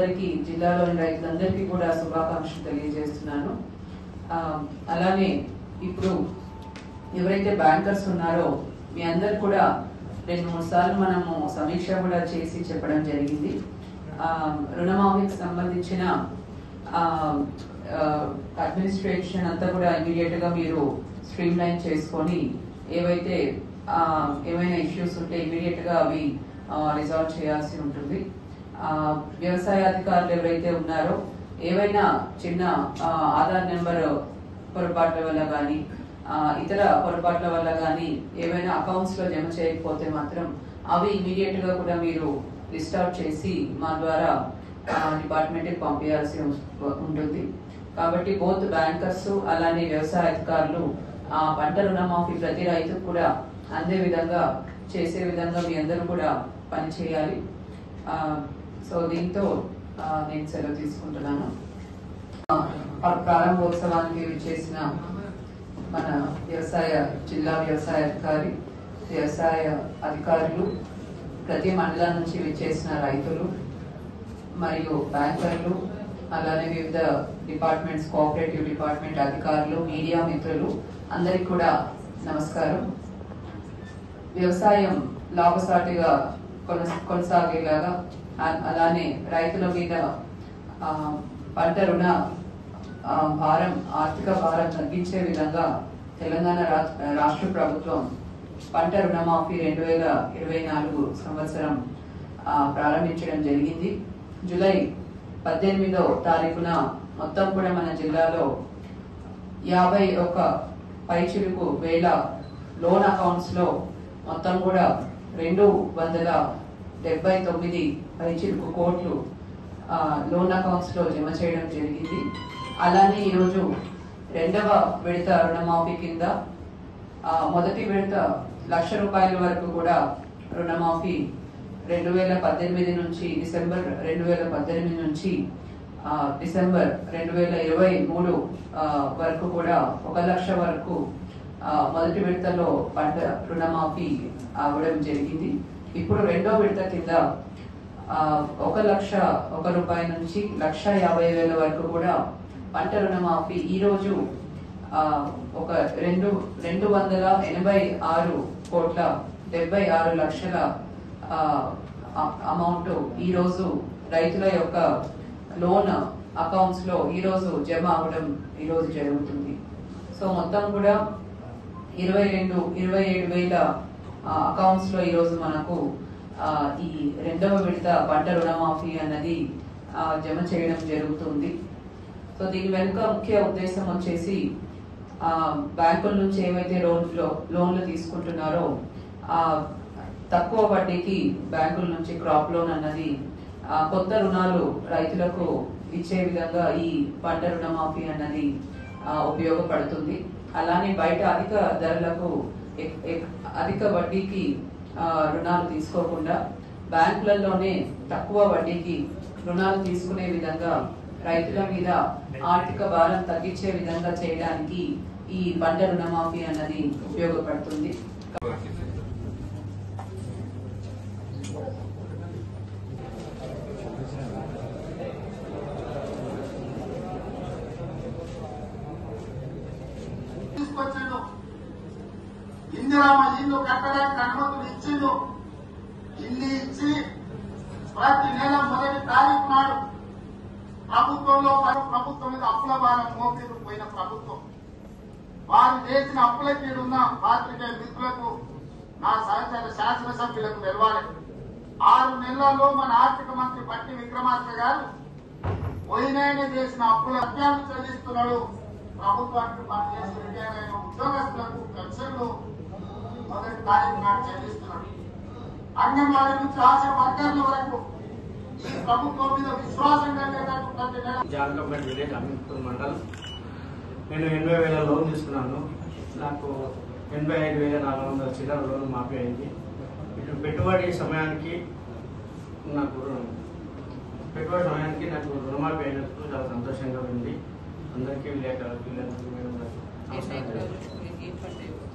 అందరికీ జిల్లాలోని రైతులందరికీ కూడా శుభాకాంక్షలు తెలియజేస్తున్నాను. అలానే ఇప్పుడు ఎవరైతే బ్యాంకర్స్ ఉన్నారో మీ అందరు కూడా 2-3 సార్లు మనము సమీక్ష కూడా చేసి చెప్పడం జరిగింది. రుణమాఫీకి సంబంధించిన అడ్మినిస్ట్రేషన్ అంతా కూడా ఇమీడియట్ గా మీరు స్ట్రీమ్ లైన్ చేసుకొని ఏమైనా ఇష్యూస్ ఉంటే ఇమీడియట్ గా అవి రిజాల్వ్ చేయాల్సి ఉంటుంది. వ్యవసాయ అధికారులు ఎవరైతే ఉన్నారో ఏవైనా చిన్న ఆధార్ నెంబర్ పొరపాట్ల వల్ల కానీ ఇతర పొరపాట్ల వల్ల కానీ ఏమైనా అకౌంట్స్ లో జమ చేయకపోతే మాత్రం అవి ఇమీడియట్ గా కూడా మీరు లిస్ట్ అవుట్ చేసి మా ద్వారా డిపార్ట్మెంట్ కి పంపించాల్సి ఉంటుంది. కాబట్టి బోత్ బ్యాంకర్స్ అలానే వ్యవసాయ అధికారులు పంట రుణమాఫీ ప్రతి రైతుకు కూడా అందే విధంగా చేసే విధంగా మీ అందరూ కూడా పని చేయాలి. సో దీంతో నేను సెలవు తీసుకుంటున్నాను. ప్రారంభోత్సవానికి విచ్చేసిన మన జిల్లా వ్యవసాయ అధికారి, వ్యవసాయ అధికారులు, ప్రతి మండలం నుంచి విచ్చేసిన రైతులు మరియు బ్యాంకర్లు, అలానే వివిధ డిపార్ట్మెంట్స్, కోఆపరేటివ్ డిపార్ట్మెంట్ అధికారులు, మీడియా మిత్రులు అందరికి కూడా నమస్కారం. వ్యవసాయం లాభసాటిగా కొనసాగేలాగా అలానే రైతుల మీద పంట రుణ ఆర్థిక భారం తగ్గించే విధంగా తెలంగాణ రాష్ట్ర ప్రభుత్వం పంట రుణమాఫీ 2024 సంవత్సరం ప్రారంభించడం జరిగింది. జూలై 18వ తారీఖున మొత్తం కూడా మన జిల్లాలో 51 పైచిలుకు వేల లోన్ అకౌంట్స్ లో మొత్తం కూడా 279 పైచిలుకు కోట్లు లోన్ అకౌంట్స్ లో జమ చేయడం జరిగింది. అలానే ఈరోజు 2వ విడత రుణమాఫీ కింద మొదటి విడత ₹1,00,000 వరకు కూడా రుణమాఫీ 2018 నుంచి డిసెంబర్ 2018 నుంచి డిసెంబర్ 2023 వరకు కూడా 1,00,000 వరకు మొదటి విడతలో పంట రుణమాఫీ అవ్వడం జరిగింది. ఇప్పుడు 2వ విడత కింద ₹1,00,001 నుంచి ₹1,50,000 వరకు కూడా పంట రుణమాఫీ ఈ రోజు 286,76,00,000 అమౌంట్ ఈ రోజు రైతుల యొక్క లోన్ అకౌంట్స్ లో ఈ రోజు జమ అవడం ఈ రోజు జరుగుతుంది. సో మొత్తం కూడా 27,000 అకౌంట్స్ లో ఈ రోజు మనకు ఈ 2వ విడత పంట రుణమాఫీ అన్నది జమ చేయడం జరుగుతుంది. సో దీని వెనుక ముఖ్య ఉద్దేశం వచ్చేసి బ్యాంకుల నుంచి ఏవైతే లోన్లు తీసుకుంటున్నారో తక్కువ వడ్డీకి బ్యాంకుల నుంచి క్రాప్ లోన్ అన్నది కొత్త రుణాలు రైతులకు ఇచ్చే విధంగా ఈ పంట రుణమాఫీ అన్నది ఉపయోగపడుతుంది. అలానే బయట అధిక ధరలకు అధిక వడ్డీకి రుణాలు తీసుకోకుండా బ్యాంకులలోనే తక్కువ వడ్డీకి రుణాలు తీసుకునే విధంగా రైతుల మీద ఆర్థిక భారం తగ్గించే విధంగా చేయడానికి ఈ పంట రుణమాఫీ అన్నది ఉపయోగపడుతుంది. ఇందిరామ ఇల్లు కట్టడానికి అనుమతులు ఇచ్చిండు. ఇల్లు ఇచ్చి ప్రతి నెల మొదటి తారీఖు నాడు ప్రభుత్వం మీద అప్పుల భారం మోపేరు పోయిన ప్రభుత్వం. వారు చేసిన అప్పులకీడున్న పాత్రికేయ మిత్రులకు, నా సహచర శాసనసభ్యులకు తెలవాలి. 6 నెలల్లో మన ఆర్థిక మంత్రి పట్టి విక్రమార్క గారు పోయినైనా చేసిన అప్పుల అత్యాలు చెల్లిస్తున్నాడు. ప్రభుత్వానికి పనిచేసి రిటైర్ అయిన ఉద్యోగస్తులకు పెన్షన్లు మొదటి తారీఖు నాడు చెల్లిస్తున్నాడు. అంగన్వాడీ నుంచి ఆశా వర్కర్ల వరకు ఈ ప్రభుత్వం మీద విశ్వాసం కలిగేటట్టు ప్రతి నెల జానకంపేట విలేజ్ అమీన్పూర్ మండలం. నేను 80,000 లోన్ తీసుకున్నాను. నాకు 85,400 చిల్లర లోన్ మాఫీ అయింది. ఇటు పెట్టుబడి సమయానికి నాకు రుణమాఫీ అయినందుకు చాలా సంతోషంగా ఉంది. అందరికీ విలేకరులకు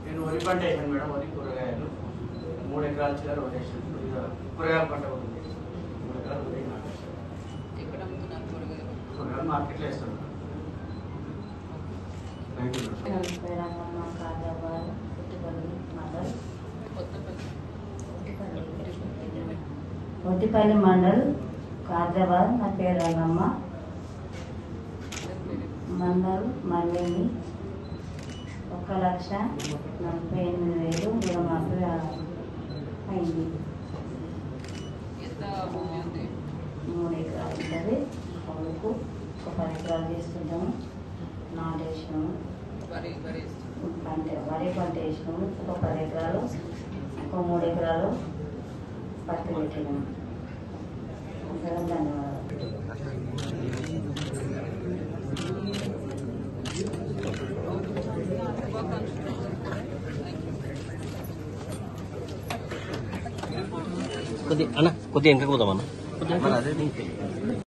నేను వరి పంట వేసాను మేడం. వరి కూరగాయలు 3 ఎకరాల చిల్లర వరేసాను. కూరగాయల పంట ఉంది. 3 ఎకరాలు వరి నాటేసాను. వేసుకోరు కానీ మార్కెట్లో వేస్తారు. Thank you madam. Koddipalli Mandal Khadrabad. నా పేరు రంగమ్మ. మండల్ మల్లిని 1,48,000 రుణమాఫీ అయింది. 3 ఎకరాలు ఉంటుంది. కొడుకు ఒక 10 ఎకరాలు తీసుకుంటాము. నాటు వేసినాము. వరి పంట వేసినాము. ఒక 10 ఎకరాలు, ఒక 3 ఎకరాలు పత్తి పెట్టినాము. ధన్యవాదాలు. కొద్దిగా వెనకపోదామన్నా.